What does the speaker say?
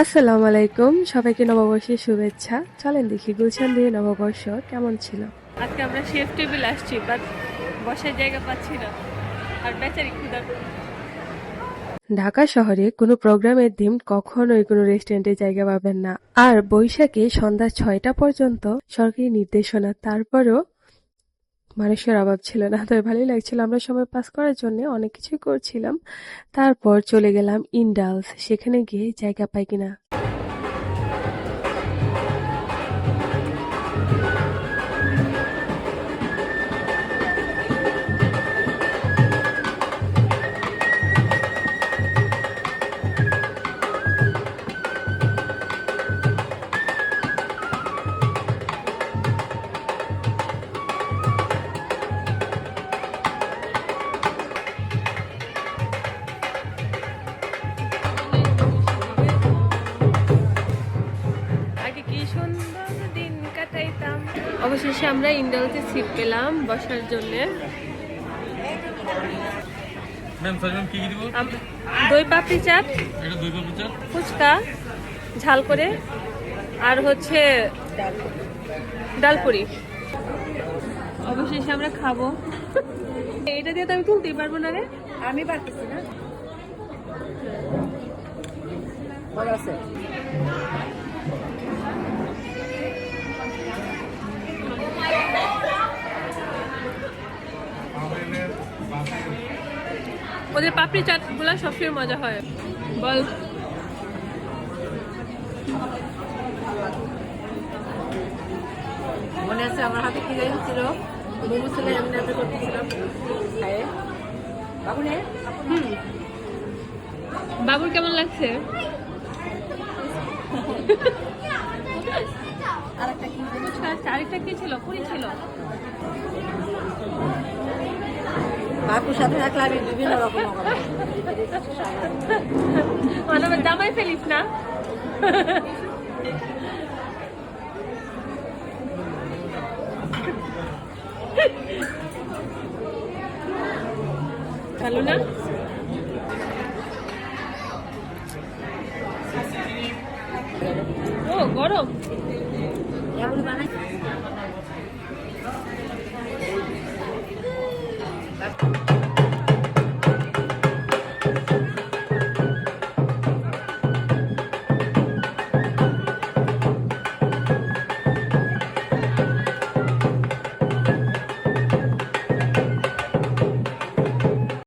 আসসালামু আলাইকুম, সবাইকে নববর্ষের শুভেচ্ছা। চলেন দেখি গুলশান দিয়ে নববর্ষ কেমন ছিল। আজকে আমরা শেফ টেবিল আসছি, বাট বসার জায়গা পাচ্ছি না, আর বেচারি ক্ষুধা। ঢাকা শহরে কোনো প্রোগ্রামের দিন কখনোই কোনো রেস্টুরেন্টে জায়গা পাবেন না। আর বৈশাখে সন্ধ্যা ৬টা পর্যন্ত সরকারি নির্দেশনা, তারপরেও মানুষের অভাব ছিল না। তবে ভালোই লাগছিল, আমরা সময় পাস করার জন্য অনেক কিছুই করছিলাম। তারপর চলে গেলাম ইন্ডালস, সেখানে গিয়ে জায়গা পাই কিনা। আগে কি সুন্দর দিন কাটাইতাম। অবশেষে আমরা ইন্ডালতে সিট পেলাম বসার জন্য। ম্যাম সরি ম্যাম কি কি দিব? দই পাপড়ি চাট, এটা দই পাপড়ি চাট, ফুচকা ঝাল করে, আর হচ্ছে ডালপুরি। অবশেষে আমরা খাবো। এটা দিয়ে তো আমি তুলতেই পারবো না রে। আমি পারতেছি না। ভালো আছে। ওদের পাপড়ি চাট গুলা সবচেয়ে মজা হয়। বল। মনে আছে আমার হাতে কি গাড়ি ছিল, মোমো ছিল, এমনি হাতে করতেছিলাম খায়ে। বাবু নে বাবুর কেমন লাগছে? আরেকটা কি আরেকটা কি ছিল? পুরি ছিল। বাবুর সাথে থাকলে আমি বিভিন্ন রকম মানে জামাই ফেলিস না। ভালো না? ও গরম। এগুলো বানাই